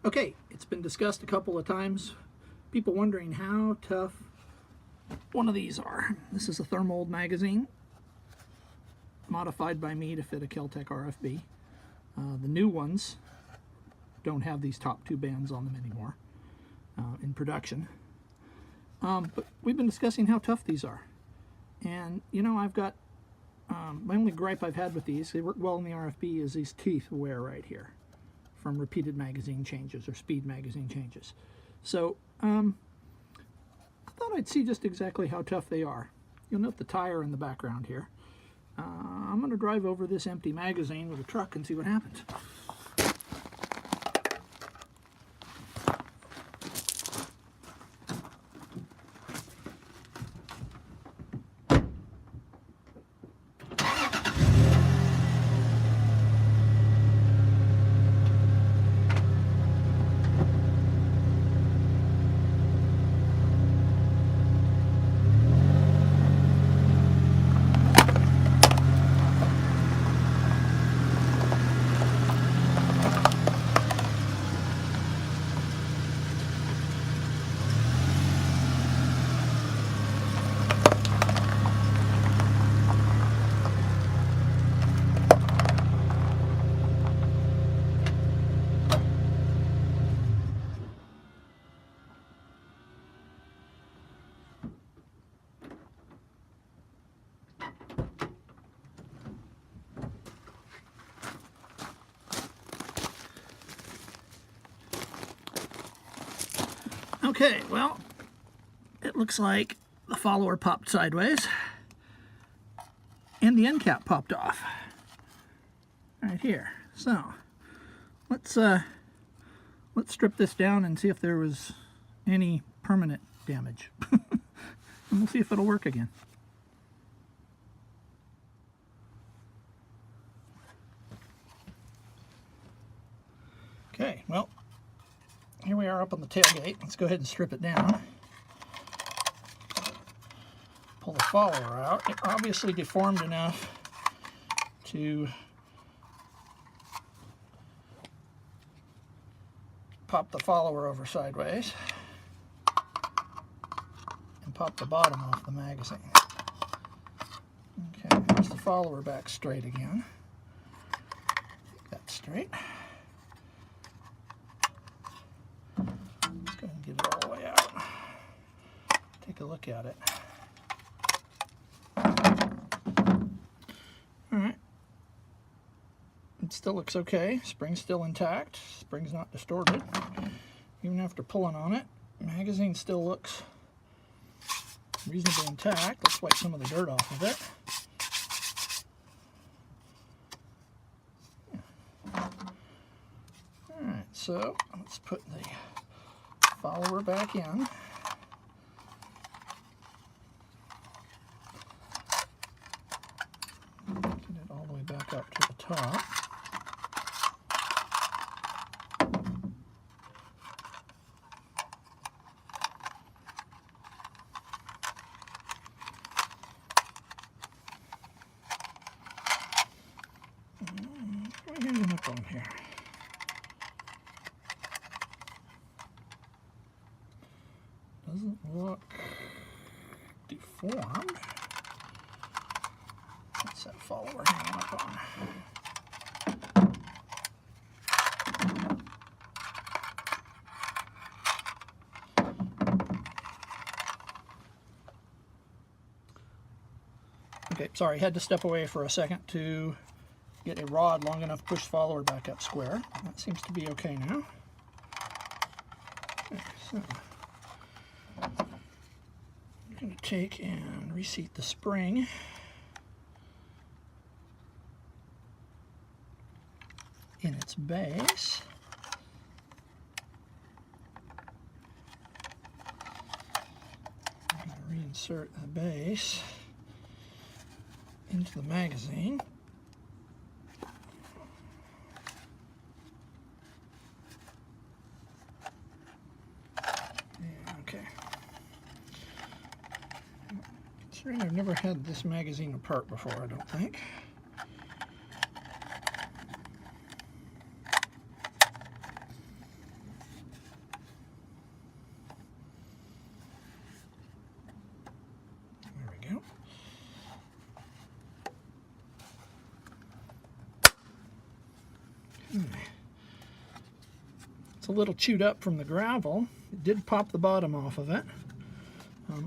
Okay, it's been discussed a couple of times. People wondering how tough one of these are. This is a Thermold magazine, modified by me to fit a Kel-Tec RFB. The new ones don't have these top two bands on them anymore in production. But we've been discussing how tough these are. And, you know, I've got, my only gripe I've had with these, they work well in the RFB, is these teeth wear right here from repeated magazine changes or speed magazine changes. So, I thought I'd see just exactly how tough they are. You'll note the tire in the background here. I'm going to drive over this empty magazine with a truck and see what happens. Okay, well, it looks like the follower popped sideways and the end cap popped off right here. So let's strip this down and see if there was any permanent damage. And we'll see if it'll work again. Okay, well, here we are up on the tailgate. Let's go ahead and strip it down. Pull the follower out. It obviously deformed enough to pop the follower over sideways and pop the bottom off the magazine. Okay, here's the follower back straight again. That's straight. Let's go ahead and get it all the way out. Take a look at it. Alright. It still looks okay. Spring's still intact. Spring's not distorted. Even after pulling on it, the magazine still looks reasonably intact. Let's wipe some of the dirt off of it. Alright, so let's put the follower back in. Get it all the way back up to the top. What are we ending up on here? Doesn't look deformed. What's that follower hanging up on? Okay, sorry, had to step away for a second to get a rod long enough to push the follower back up square. That seems to be okay now. Okay, so I'm going to take and reseat the spring. In its base. I'm going to reinsert the base into the magazine. Okay. Considering I've never had this magazine apart before, I don't think. It's a little chewed up from the gravel. It did pop the bottom off of it.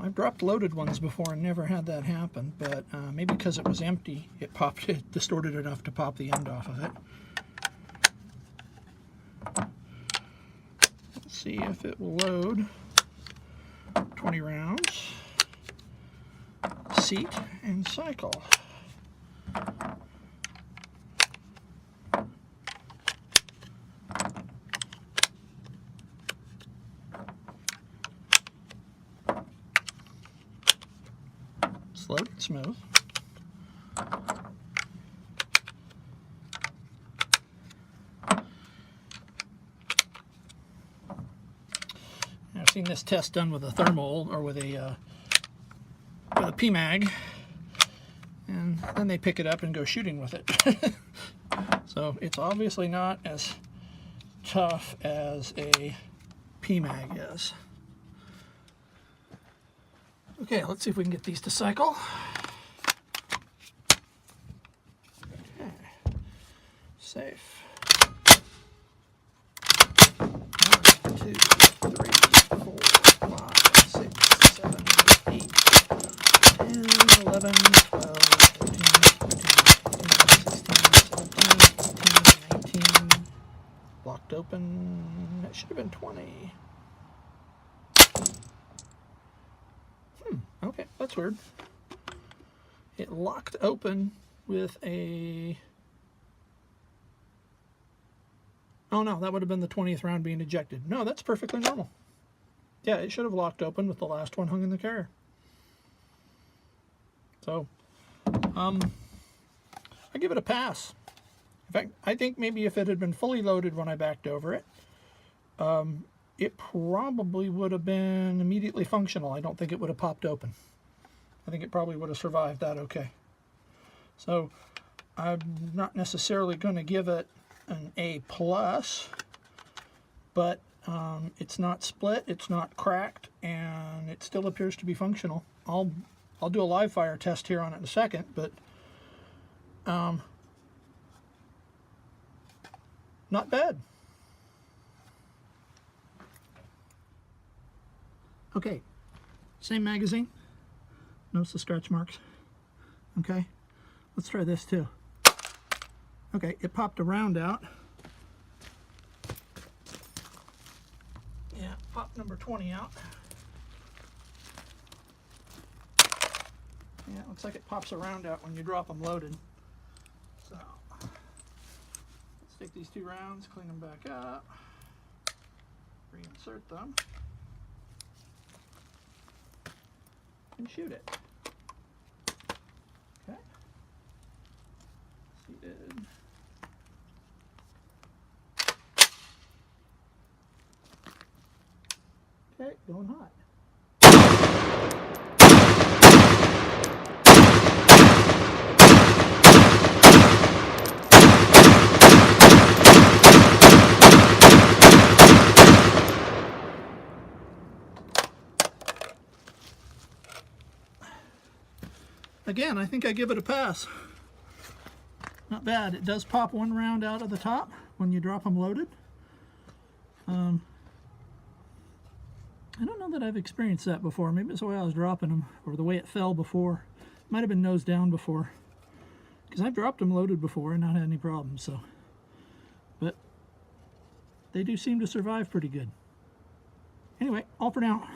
I've dropped loaded ones before and never had that happen, but maybe because it was empty, it distorted enough to pop the end off of it. Let's see if it will load 20 rounds, seat, and cycle. It's loaded smooth. I've seen this test done with a Thermold or with a PMag, and then they pick it up and go shooting with it. So it's obviously not as tough as a PMag is. Okay, let's see if we can get these to cycle. Okay. Safe. 1, 2, 3, 4, 5, 6, 7, 8, 10, 11, 12, 13, 14, 15, 16, 17, 18, 19. Locked open. That should have been 20. Okay, that's weird. It locked open with a... Oh no, that would have been the 20th round being ejected. No, that's perfectly normal. Yeah, it should have locked open with the last one hung in the carrier. So, I give it a pass. In fact, I think maybe if it had been fully loaded when I backed over it, it probably would have been immediately functional. I don't think it would have popped open. I think it probably would have survived that okay. So I'm not necessarily going to give it an A+, but it's not split, it's not cracked, and it still appears to be functional. I'll do a live fire test here on it in a second, but not bad. Okay, same magazine. Notice the scratch marks. Okay, let's try this too. Okay, it popped a round out. Yeah, popped number 20 out. Yeah, it looks like it pops a round out when you drop them loaded. So, let's take these 2 rounds, clean them back up, reinsert them, and shoot it. Okay. Seated. Okay, going hot. Again, I think I give it a pass. Not bad. It does pop 1 round out of the top when you drop them loaded. I don't know that I've experienced that before. Maybe it's the way I was dropping them or the way it fell before. It might have been nose down before, because I've dropped them loaded before and not had any problems. So, but they do seem to survive pretty good. Anyway, all for now.